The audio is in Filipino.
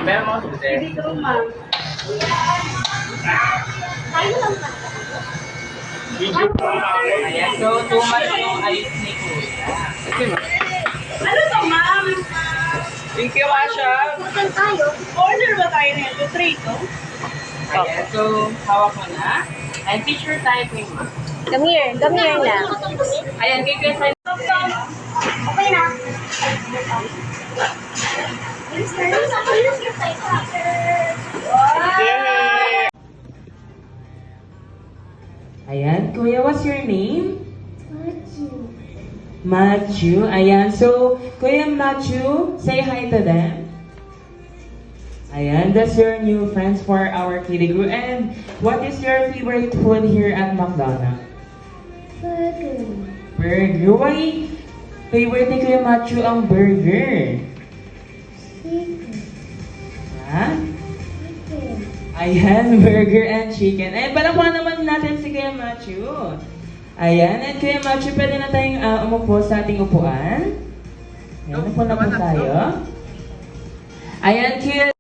Meron mo susi? Hindi ko, ma'am. Tayo lang na. Ayan, so 2 months yung ayos ni Kuya. Sige mo. Ano to, ma'am? Thank you, Asha. Saan tayo? Order ba tayo nito? 3 to? Ayan, so hawak mo na. And picture typing mo. Come here na. Ayan, kay Kuya Sai. Okay na. Ayan, Kuya, what's your name? Matthew. Ayan, so Kuya Matthew, say hi to them. Ayan, that's your new friends for our kiddie group. And what is your favorite food here at McDonald's? Burger. Why favorite ni Kuya Matthew ang burger? Ha? Ayan, burger and chicken. Ayan, palakpakan naman natin si Kuya Matthew. Ayan, at Kuya Matthew, pwede na tayong umupo sa ating upuan. Ayan, upo na po tayo. Ayan, Kuya